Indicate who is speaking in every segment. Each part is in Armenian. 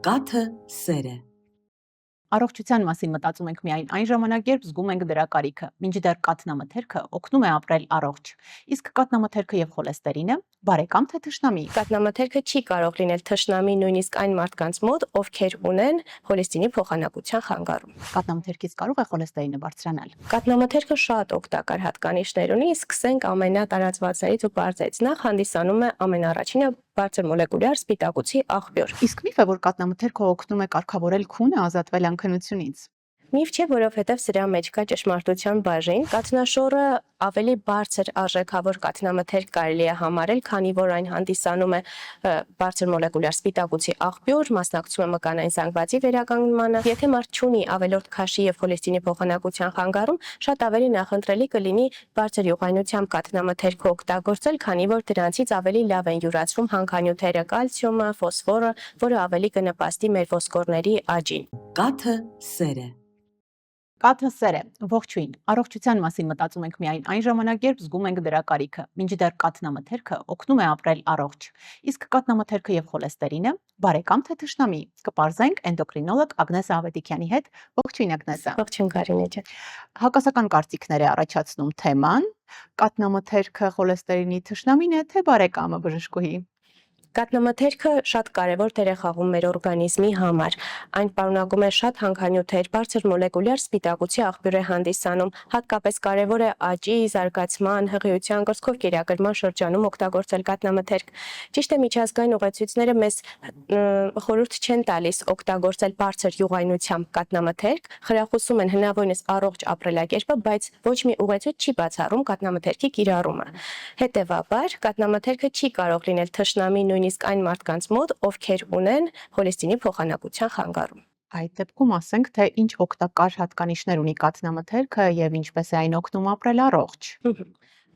Speaker 1: Կաթը սեր է։
Speaker 2: Առողջության մասին մտածում ենք միայն այն ժամանակ, երբ զգում ենք դրա կարիքը։ Մինչդեռ կաթնամթերքը օգնում է ապրել առողջ։ Իսկ կաթնամթերքը եւ խոլեստերինը բարեկամ թե թշնամի։
Speaker 3: Կաթնամթերքը չի կարող լինել թշնամի նույնիսկ այն մարդկանց մոտ, ովքեր ունեն խոլեստինի փոխանակության խանգարում։
Speaker 2: Կաթնամթերքից կարող է խոլեստերինը բարձրանալ։
Speaker 3: Կաթնամթերքը շատ օգտակար հատկանիշներ ունի, սկսենք ամենատարածվածներից ու բարձրից։ Նախ հանդիսանում է ամենառաջինը բարձր մոլեկուլյար սպիտակուցի աղբյուր։
Speaker 2: Իսկ միֆ է, որ կաթնամթերքը օգնում է կարգավորել քունը, ազատվել անքնությունից։
Speaker 3: Միֆ չէ, որովհետև սրա մեջ կա ճշմարտության բաժին։ Կաթնաշոռը ավելի բարձր արժեքավոր կաթնամթերք կարելի է համարել, քանի որ այն հանդիսանում է բարձր մոլեկուլյար սպիտակուցի աղբյուր, մասնակցում է մկանային զանգվածի վերականգնմանը։ Եթե մարդ չունի ավելորդ քաշի եւ խոլեստինի փոխանակության խանգարում, շատ ավելի նախընտրելի կլինի բարձր յուղայնությամբ կաթնամթերքը օգտագործել, քանի որ դրանցից ավելի լավ են յուրացվում հանքանյութերը կալցիումը, ֆոսֆորը, որը ավելի կնպաստի մեր ոսկորների աճին։
Speaker 1: Կաթը սեր է։
Speaker 2: Կաթը սեր է, ողջույն։ Առողջության մասին մտածում ենք միայն այն ժամանակ, երբ զգում ենք դրա կարիքը։ Մինչդեռ կաթնամթերքը օգնում է ապրել առողջ։ Իսկ կաթնամթերքը եւ խոլեստերինը բարեկամ թե թշնամի։ Կպարզենք էնդոկրինոլոգ Ագնես Ավետիքյանի հետ։ Ողջույն Ագնեսա։
Speaker 3: Ողջույն Կարինե ջան։
Speaker 2: Հակասական կարծիքներ է առաջացնում թեման։ Կաթնամթերքը խոլեստերինի թշնամին է թե բարեկամը բժշկուհի։
Speaker 3: Կաթնամթերքը շատ կարևոր դեր է խաղում մեր օրգանիզմի համար։ Այն պարունակում է շատ հանքանյութեր, բարձր մոլեկուլյար սպիտակուցի աղբյուր է հանդիսանում, հատկապես կարևոր է աճի, զարգացման, հղիության, կրծքով կերակրման շրջանում օգտագործել կաթնամթերք։ Ճիշտ է, միջազգային ուղեցույցները մեզ խորհուրդ չեն տալիս օգտագործել բարձր յուղայնությամբ կաթնամթերք, խրախուսում են հնարավորինս առողջ ապրելակերպը, բայց ոչ մի ուղեցույց չի բացառում կաթնամթերքի կիրառումը։ Հետևաբար, կաթնամթերքը չի կարող լինել թշնամի նույնիսկ այն մարդկանց մոտ, ովքեր ունեն խոլեստինի փոխանակության խանգարում։
Speaker 2: Այդ դեպքում ասենք, թե ինչ օգտակար հատկանիշներ ունի կաթնամթերքը եւ ինչպես է այն օգնում ապրել առողջ։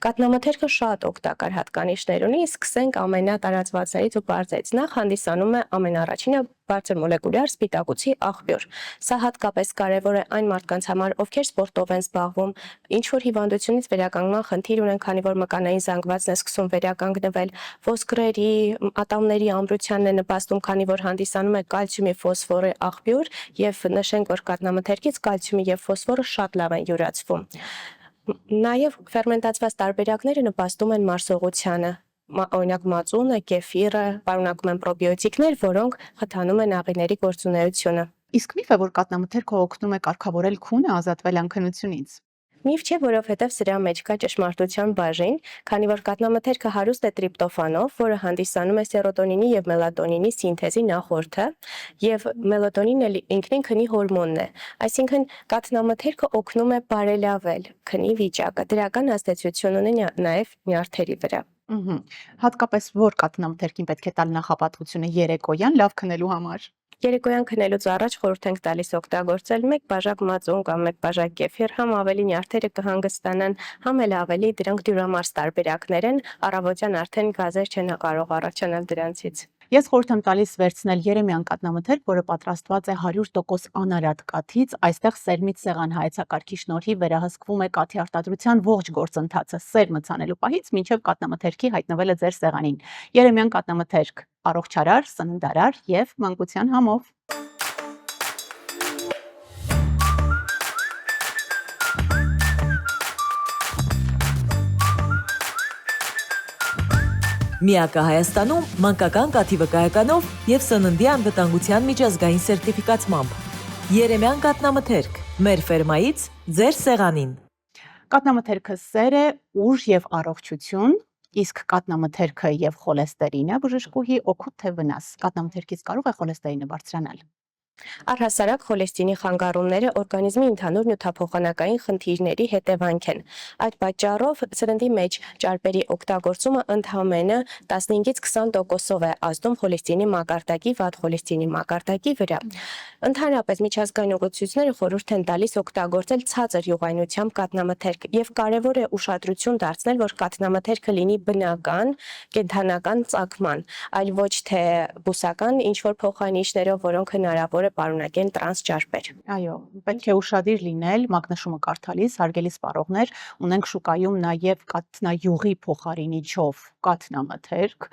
Speaker 3: Կաթնամթերքը շատ օգտակար հատկանիշներ ունի, սկսենք ամենատարածվածներից ու բարձրից։ Նախ հանդիսանում է ամենառաջինը բարձր մոլեկուլյար սպիտակուցի աղբյուր։ Սա հատկապես կարևոր է այն մարդկանց համար, ովքեր սպորտով են զբաղվում, ինչ որ հիվանդությունից վերականգնման խնդիր ունեն, քանի որ մկանային զանգվածն է սկսում վերականգնվել, ոսկրերի, ատամների ամրությանն է նպաստում, քանի որ հանդիսանում է կալցիումի ֆոսֆորի աղբյուր, եւ նշենք, որ կաթնամթերքից կալցիումի եւ ֆոսֆորը շատ լավ են յուրացվում։ Նաև ֆերմենտացված տարբերակները նպաստում են մարսողությանը, օրինակ մածունը, կեֆիրը պարունակում են պրոբիոտիկներ, որոնք խթանում են աղիների գործունեությունը։
Speaker 2: Իսկ միֆ է, որ կաթնամթերքը օգնում է կարգավորել քունը, ազատվել անքնությունից։
Speaker 3: Միֆ չէ, որովհետև սրա մեջ կա ճշմարտության բաժին, քանի որ կաթնամթերքը հարուստ է տրիպտոֆանով, որը հանդիսանում է սերոտոնինի եւ մելատոնինի սինթեզի նախորդը, եւ մելատոնինը ինքնին քնի հորմոնն է։ Այսինքն կաթնամթերքը օգնում է բարելավել քնի վիճակը։ Դրական ազդեցություն ունի նաեւ նյարդերի վրա։
Speaker 2: Հատկապես որ կաթնամթերքին պետք է տալ նախապատվությունը երեկոյան լավ քնելու համար։
Speaker 3: Երեկոյան քնելուց առաջ խորհուրդ ենք տալիս օգտագործել 1 բաժակ մածուն կամ 1 բաժակ կեֆիր, համ ավելի նյարդերը կհանգստանան, համ էլ ավելի դրանք դյուրամարս տարբերակներ են, առավոտյան արդեն գազեր չեն կարող առաջանալ դրանցից։
Speaker 2: Ես խորհուրդ եմ տալիս վերցնել երեմյան կաթնամթերք, որը պատրաստված է 100% անարատ կաթից, այստեղ սերմից սեղան հայեցակարգի շնորհիվ վերահսկվում է կաթի արտադրության ողջ գործընթացը սերմը ցանելու պահից մինչև կաթնամթերքի հայտնվելը ձեր սեղանին։ Երեմյան կաթնամթերք առողջարար, սննդարար եւ մանկության համով։
Speaker 1: Միակը Հայաստանում մանկական կաթի վկայականով եւ սննդի անվտանգության միջազգային սերտիֆիկացմամբ։ Երեմյան կաթնամթերք, մեր ֆերմայից ձեր սեղանին։
Speaker 2: Կաթնամթերքը սեր է, ուժ եւ առողջություն, իսկ կաթնամթերքը եւ խոլեստերինը բժշկուհի օգուտ թե վնաս։ Կաթնամթերքից կարող է խոլեստերինը բարձրանալ։
Speaker 3: Առհասարակ խոլեստինի խանգարումները օրգանիզմի ընդհանուր նյութափոխանակային խնդիրների հետևանք են։ Այդ պատճառով սննդի մեջ ճարպերի օգտագործումը ընդհանրապես 15-ից 20%-ով է ազդում խոլեստինի մակարդակի, վատ խոլեստինի մակարդակի վրա։ Ընդհանրապես միջազգային ուղղությունները խորհուրդ են տալիս օգտագործել ցածր յուղայնությամբ կաթնամթերք եւ կարեւոր է ուշադրություն դարձնել, որ կաթնամթերքը լինի բնական, կենդանական ծագման, այլ ոչ թե բուսական ինչ-որ փոխանիշներով, որոնք հնարավոր է պարունակեն տրանսճարպեր։
Speaker 2: Այո, պետք է ուշադիր լինել մագնեշումը կարդալիս, հարգելի սպառողներ, ունենք շուկայում նաև կաթնայուղի փոխարինիչով կաթնամթերք,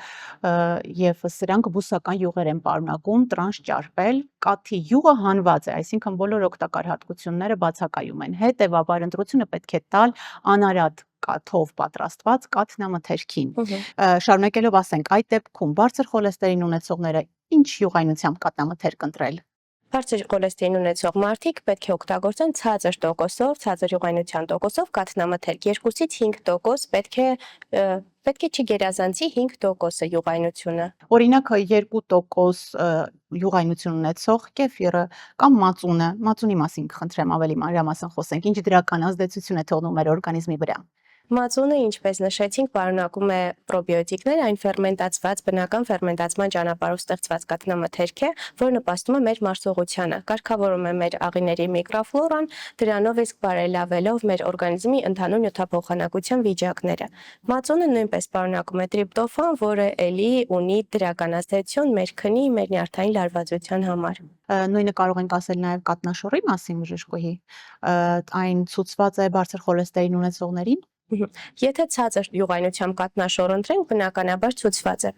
Speaker 2: եւ սրանք բուսական յուղեր են պարունակում, տրանսճարպել, կաթի յուղը հանված է, այսինքն բոլոր օգտակար հատկությունները բացակայում են։ Հետևաբար ընտրությունը պետք է տալ անարատ կաթով պատրաստված կաթնամթերքին։ Շարունակելով ասենք, այդ դեպքում բարձր խոլեստերին ունեցողները ինչ յուղայնությամբ կաթնամթերք ընտրել։
Speaker 3: Բարձր խոլեստերին ունեցող մարդիկ պետք է օգտագործեն ցածր տոկոսով, ցածր յուղայնության տոկոսով կաթնամթերք 2-ից 5% պետք է չգերազանցի 5%-ը յուղայնությունը։
Speaker 2: Օրինակ 2% յուղայնություն ունեցող կեֆիրը կամ մածունի մասին կխնդրեմ ավելի մանրամասն խոսենք, ինչ դրական ազդեցություն է թողնում մեր օրգանիզմի վրա։
Speaker 3: Մածունը, ինչպես նշեցինք, պարունակում է պրոբիոտիկներ, այն ֆերմենտացված բնական ֆերմենտացման ճանապարհով ստեղծված կաթնամթերք է, որը նպաստում է մեր մարսողությանը, կարգավորում է մեր աղիների միկրոֆլորան, դրանով իսկ բարելավելով մեր օրգանիզմի ընդհանուր նյութափոխանակության վիճակները։ Մածունը նույնպես պարունակում է տրիպտոֆան, որը ելի ունի դրական ազդեցություն մեր քնի, մեր նյարդային լարվածության համար։
Speaker 2: Նույնը կարող ենք ասել նաև կատնաշորի մասին, բժշկուհի, այն ցուցված է բարձր խոլեստերին ունեցողներին։
Speaker 3: Եթե ցածր յուղայնությամբ կաթնաշոր ընտրենք, բնականաբար ցուցված է։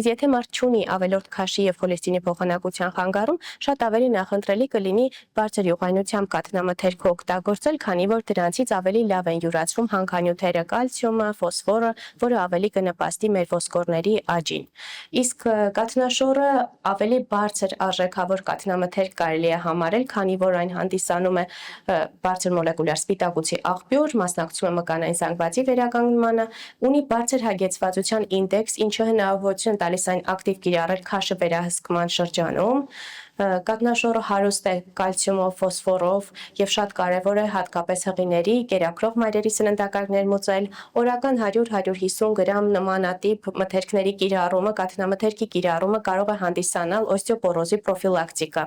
Speaker 3: Իսկ եթե մարդ չունի ավելորդ քաշի եւ խոլեստինի փոխանակության խանգարում, շատ ավելի նախընտրելի կլինի բարձր յուղայնությամբ կաթնամթերք օգտագործել, քանի որ դրանցից ավելի լավ են յուրացվում հանքանյութերը կալցիումը, ֆոսֆորը, որը ավելի կնպաստի մեր ոսկորների աճին։ Իսկ կաթնաշորը ավելի բարձր արժեքավոր կաթնամթերք կարելի է համարել, քանի որ այն հանդիսանում է բարձր մոլեկուլյար սպիտակուցի աղբյուր, մասնակցում է մկանային զանգվածի վերականգնմանը, ունի բարձր հագեցվածության ինդեքս, ինչը հնարավորություն է տալիս այն ակտիվ կիրառել քաշը վերահսկման շրջանում։ Կաթնաշորը հարուստ է կալցիումով, ֆոսֆորով եւ շատ կարեւոր է հատկապես հղիների, կերակրող մայրերի սննդակարգ ներմուծել, օրական 100-150 գրամ նմանատիպ մթերքների կիրառումը, կաթնամթերքի կիրառումը կարող է հանդիսանալ օստեոպորոզի պրոֆիլակտիկա։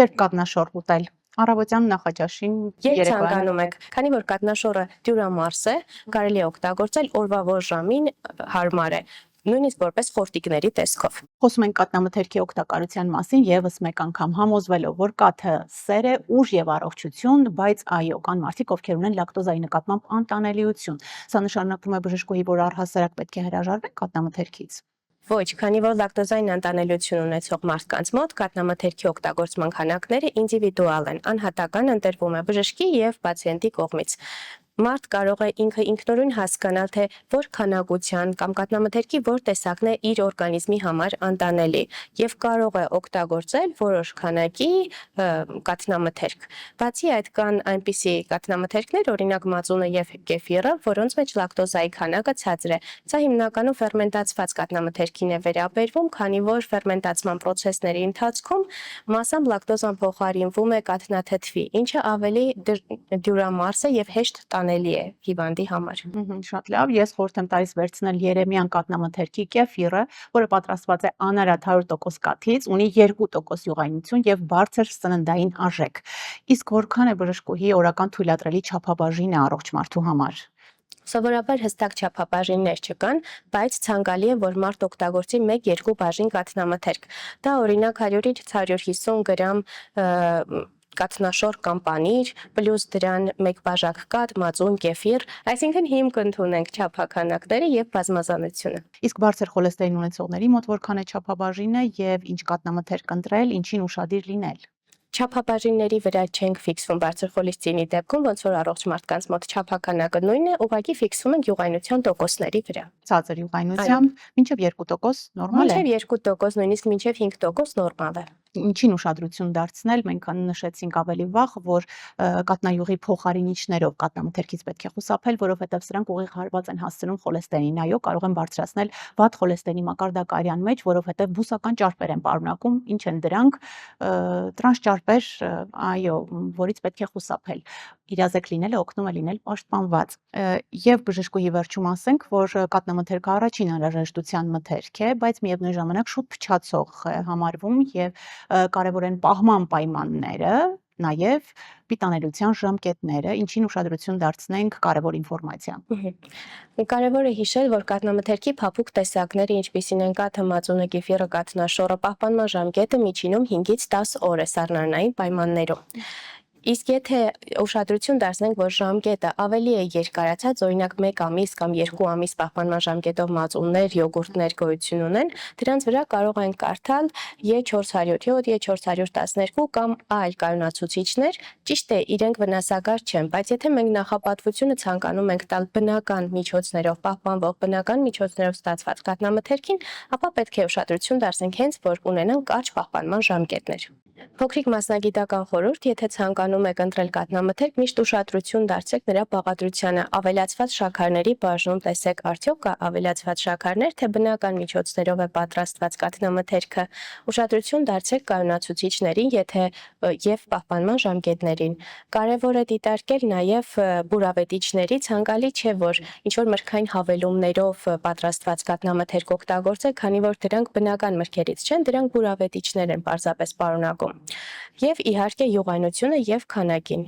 Speaker 2: Երբ կատնաշոր ուտել։ Առավոտյան նախաճաշին
Speaker 3: Երբ ցանկանում եք, քանի որ կատնաշորը դյուրամարս է, կարելի է օգտագործել օրվա որ ժամին հարմար է, նույնիսկ որպես խորտիկների տեսքով։
Speaker 2: Խոսում ենք կաթնամթերքի օգտակարության մասին եւս մեկ անգամ համոզվելով, որ կաթը սեր է, ուժ եւ առողջություն, բայց այո, կան մարդիկ, ովքեր ունեն լակտոզայի նկատմամբ անտանելիություն։ Սա նշանակում է բժշկուհի, որ առհասարակ պետք է հրաժարվեն կաթնամթերքից։
Speaker 3: Ոչ, քանի որ լակտոզային անտանելիություն ունեցող մարդկանց մոտ կաթնամթերքի օգտագործման քանակները ինդիվիդուալ են, անհատական ընտրվում է բժշկի եւ պացիենտի կողմից։ Մարդ կարող է ինքը ինքնուրույն հասկանալ, թե որ քանակության կամ կաթնամթերքի որ տեսակն է իր օրգանիզմի համար անտանելի եւ կարող է օգտագործել որոշ քանակի կաթնամթերք։ Բացի այդ կան այնպիսի կաթնամթերքներ, օրինակ մածունը եւ կեֆիրը, որոնց մեջ լակտոզայի քանակը ցածր է։ Սա հիմնականում ֆերմենտացված կաթնամթերքին է վերաբերվում, քանի որ ֆերմենտացման process-ների ընթացքում մասամբ լակտոզան փոխարինվում է կաթնաթթվի, ինչը ավելի դյուրամարս է եւ հեշտ անելի է հիվանդի համար։
Speaker 2: Շատ լավ, ես խորհուրդ եմ տալիս վերցնել երեմյան կաթնամթերքի կեֆիրը, որը պատրաստված է անարատ 100% կաթից, ունի 2% յուղայնություն եւ բարձր սննդային արժեք։ Իսկ որքան է բժշկուհի օրական թույլատրելի չափաբաժինը առողջ մարդու համար։
Speaker 3: Սովորաբար հստակ չափաբաժիններ չկան, բայց ցանկալի է, որ մարդ օգտագործի 1-2 բաժին կաթնամթերք։ Դա օրինակ 100-ից 150 գրամ կաթնաշոր կամ պանիր, պլյուս դրան 1 բաժակ կաթ, մածուն, կեֆիր, այսինքն հիմք ընդունենք չափաքանակները եւ բազմազանությունը։
Speaker 2: Իսկ բարձր խոլեստերին ունեցողների մոտ որքան է չափաբաժինը եւ ինչ կաթնամթերք ընտրել, ինչին ուշադիր լինել։
Speaker 3: Չափաբաժինների վրա չենք ֆիքսվում բարձր խոլեստերինի դեպքում, ոնց որ առողջ մարդկանց մոտ չափաքանակը նույնն է, ուղղակի ֆիքսվում ենք յուղայնության տոկոսների վրա։
Speaker 2: Ցածր յուղայնությամբ մինչև 2% նորմալ է։
Speaker 3: Մինչև 2%, նույնիսկ մինչև 5% նորմալ է։
Speaker 2: Ինչին ուշադրություն դարձնել, մենք նշեցինք ավելի վաղ, որ կատնայուղի փոխարինիչներով կատնամթերքից պետք է խուսափել, որովհետև սրանք ուղիղ հարված են հասցնում խոլեստերին, այո, կարող են բարձրացնել վատ խոլեստերինի մակարդակարյան մեջ, որովհետև բուսական ճարպեր են պարունակում, ինչ են դրանք, տրանսճարպեր, այո, որից պետք է խուսափել։ Իրազեկ լինելը օգնում է լինել պաշտպանված։ Եվ բժշկուհի վերջում ասենք, որ կատնամթերքը առաջին անհրաժեշտության մթերք է, բայց միևնույն ժամանակ շուտ փչացող է համարվում եւ կարևոր են պահման պայմանները, նաև պիտանելիության ժամկետները, ինչին ուշադրություն դարձնենք կարևոր ինֆորմացիա։
Speaker 3: Կարևոր է հիշել, որ կաթնամթերքի փափուկ տեսակները, ինչպիսին են կաթը, մածունը, կեֆիրը, կաթնաշոռը, պահպանման ժամկետը միջինում 5-ից 10 օր է սառնարանային պայմաններում։ Իսկ եթե ուշադրություն դարձնենք, որ ժամկետը ավելի է երկարացած, օրինակ 1 ամիս կամ 2 ամիս պահպանման ժամկետով մածուններ, յոգուրտներ գոյություն ունեն, դրանց վրա կարող են կարդալ E407, E412 կամ այլ կայունացուցիչներ, ճիշտ է, իրենք վնասակար չեն, բայց եթե մենք նախապատվությունը ցանկանում ենք տալ բնական միջոցներով պահպանվող բնական միջոցներով ստացված կաթնամթերքին, ապա պետք է ուշադրություն դարձնենք հենց, որ ունենան կարճ պահպանման ժամկետներ։ Փոքրիկ մասնագիտական խորհուրդ, եթե ցանկանում եք ընտրել կաթնամթերք, միշտ ուշադրություն դարձրեք նրա բաղադրությանը, ավելացված շաքարների բաժնում տեսեք արդյոք կա ավելացված շաքարներ, թե բնական միջոցներով է պատրաստված կաթնամթերքը, ուշադրություն դարձրեք կայունացուցիչներին, եթե եւ պահպանման ժամկետներին։ Կարևոր է դիտարկել նաեւ բուրավետիչների, ցանկալի չէ, որ ինչ-որ մրգային հավելումներով պատրաստված կաթնամթերք օգտագործեք, քանի որ դրանք բնական մրգերից չեն, դրանք բուրավետիչներ են պարզապես պարունակում։ Եվ իհարկե յուղայնությունը եւ քանակին։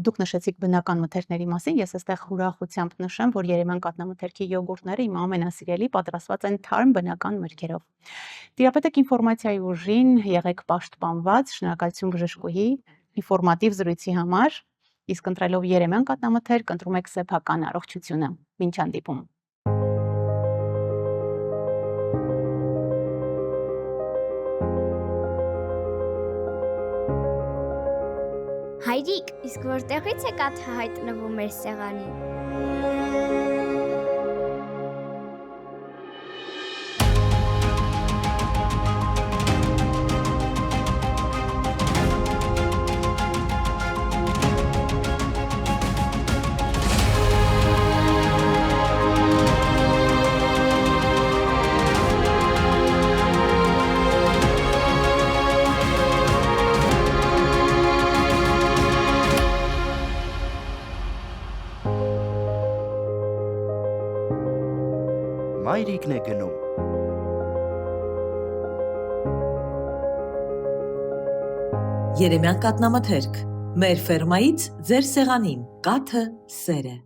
Speaker 2: Դուք նշեցիք բնական մթերքների մասին, ես այստեղ ուրախությամբ նշեմ, որ երեմյան կաթնամթերքի յոգուրտները իմ ամենասիրելի պատրաստված են թարմ բնական մրգերով։ Տիրապետեք ինֆորմացիայի ուժին, եղեք պաշտպանված, շնորհակալություն բժշկուհի ինֆորմատիվ զրույցի համար, իսկ ընտրելով երեմյան կաթնամթերք, ընտրում եք սեփական առողջությունը։ Մինչ հանդիպում։
Speaker 4: Հայրիկ, իսկ որտեղից է կաթը հայտնվում մեր սեղանին։
Speaker 5: Մայրիկն է գնում։
Speaker 1: Երեմյան կաթնամթերք։ Մեր ֆերմայից ձեր սեղանին, կաթը սեր է։